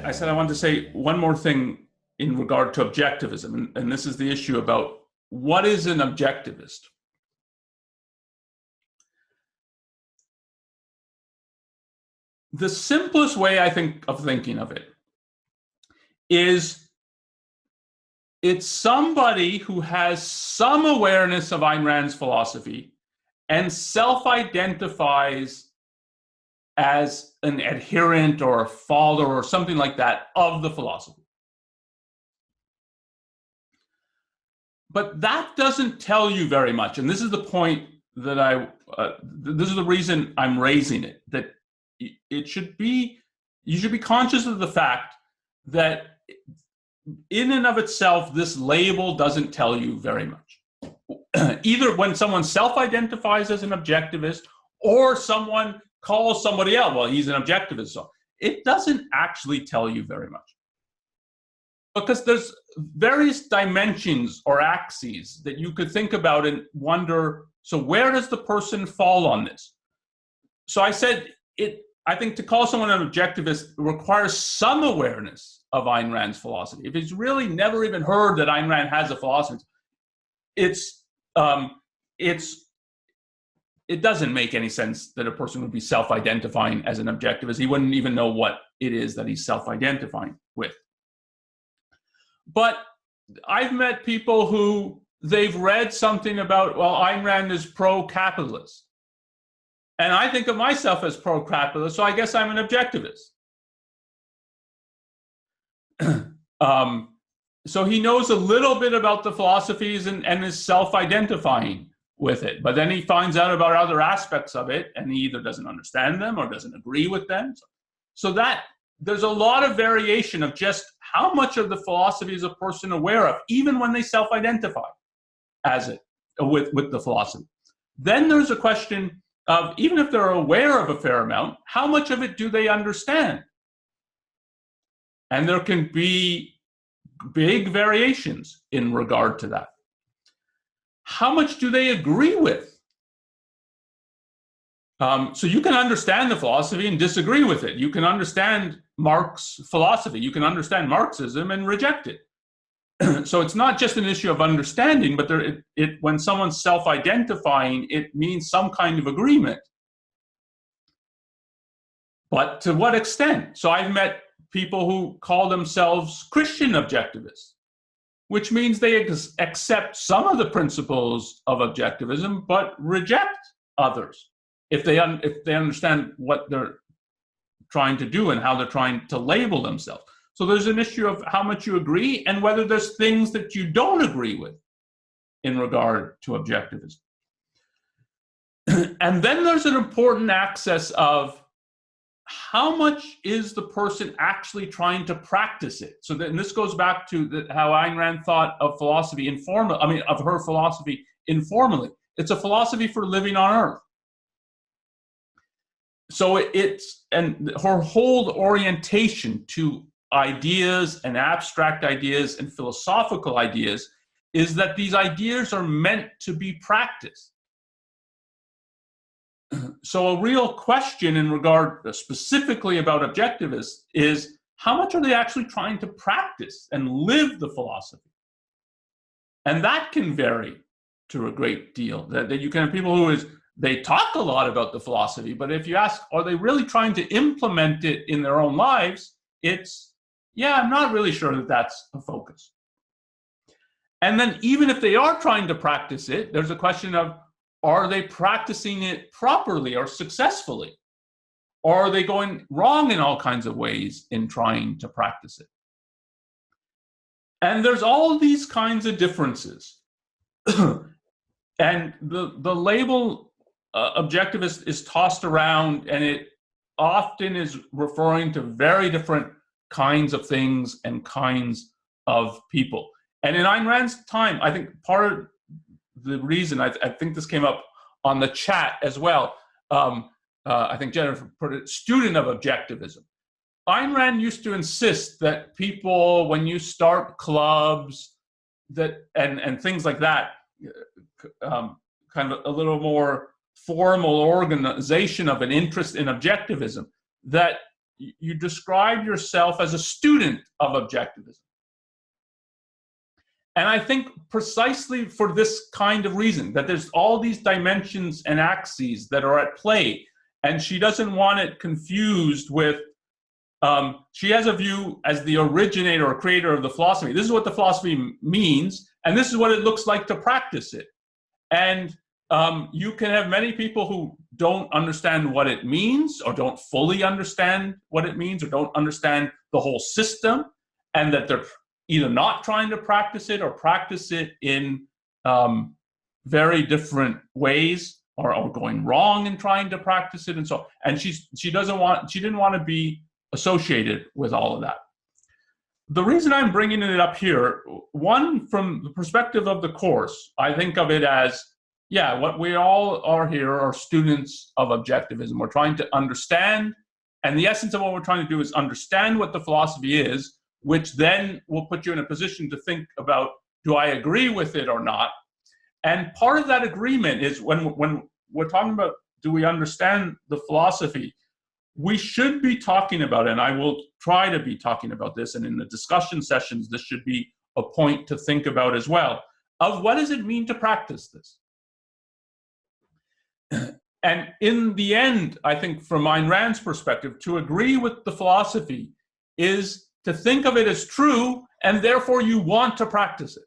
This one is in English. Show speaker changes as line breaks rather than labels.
I said I wanted to say one more thing in regard to objectivism, and this is the issue about what is an objectivist. The simplest way, I think, of thinking of it is it's somebody who has some awareness of Ayn Rand's philosophy and self-identifies as an adherent or a follower or something like that of the philosophy. But that doesn't tell you very much, and this is the point that this is the reason I'm raising it, that you should be conscious of the fact that in and of itself, this label doesn't tell you very much. Either when someone self-identifies as an objectivist or someone calls somebody else, well, he's an objectivist. So it doesn't actually tell you very much. Because there's various dimensions or axes that you could think about and wonder, so where does the person fall on this? So I said, I think to call someone an objectivist requires some awareness of Ayn Rand's philosophy. If he's really never even heard that Ayn Rand has a philosophy, it doesn't make any sense that a person would be self-identifying as an objectivist. He wouldn't even know what it is that he's self-identifying with. But I've met people who they've read something about, well, Ayn Rand is pro-capitalist. And I think of myself as pro-capitalist, so I guess I'm an objectivist. So he knows a little bit about the philosophies and is self-identifying with it. But then he finds out about other aspects of it, and he either doesn't understand them or doesn't agree with them. So that there's a lot of variation of just how much of the philosophy is a person aware of, even when they self-identify as it with the philosophy. Then there's a question of, even if they're aware of a fair amount, how much of it do they understand? And there can be big variations in regard to that. How much do they agree with? So you can understand the philosophy and disagree with it. You can understand Marx's philosophy. You can understand Marxism and reject it. So it's not just an issue of understanding, but when someone's self-identifying, it means some kind of agreement. But to what extent? So I've met people who call themselves Christian objectivists, which means they accept some of the principles of objectivism, but reject others if they understand what they're trying to do and how they're trying to label themselves. So there's an issue of how much you agree and whether there's things that you don't agree with in regard to objectivism. And then there's an important axis of how much is the person actually trying to practice it? So and this goes back to how Ayn Rand thought of philosophy of her philosophy informally. It's a philosophy for living on Earth. So and her whole orientation to ideas and abstract ideas and philosophical ideas is that these ideas are meant to be practiced. So a real question in regard specifically about objectivists is, how much are they actually trying to practice and live the philosophy? And that can vary to a great deal. That you can have people who they talk a lot about the philosophy, but if you ask, are they really trying to implement it in their own lives? I'm not really sure that that's a focus. And then even if they are trying to practice it, there's a question of, are they practicing it properly or successfully? Or are they going wrong in all kinds of ways in trying to practice it? And there's all these kinds of differences. And the label objectivist is tossed around, and it often is referring to very different kinds of things and kinds of people. And in Ayn Rand's time, I think part of the reason, I think this came up on the chat as well, I think Jennifer put it, student of objectivism. Ayn Rand used to insist that people, when you start clubs and things like that, kind of a little more formal organization of an interest in objectivism, that you describe yourself as a student of objectivism. And I think precisely for this kind of reason, that there's all these dimensions and axes that are at play, and she doesn't want it confused with, she has a view as the originator or creator of the philosophy. This is what the philosophy means, and this is what it looks like to practice it. And you can have many people who don't understand what it means, or don't fully understand what it means, or don't understand the whole system, and that they're either not trying to practice it or practice it in very different ways, or going wrong in trying to practice it, and so. And she didn't want to be associated with all of that. The reason I'm bringing it up here, one, from the perspective of the course, I think of it as, yeah, what we all are here are students of objectivism. We're trying to understand, and the essence of what we're trying to do is understand what the philosophy is, which then will put you in a position to think about, do I agree with it or not? And part of that agreement is when we're talking about, do we understand the philosophy, we should be talking about, and I will try to be talking about this, and in the discussion sessions, this should be a point to think about as well, of what does it mean to practice this? And in the end, I think from Ayn Rand's perspective, to agree with the philosophy is to think of it as true, and therefore you want to practice it.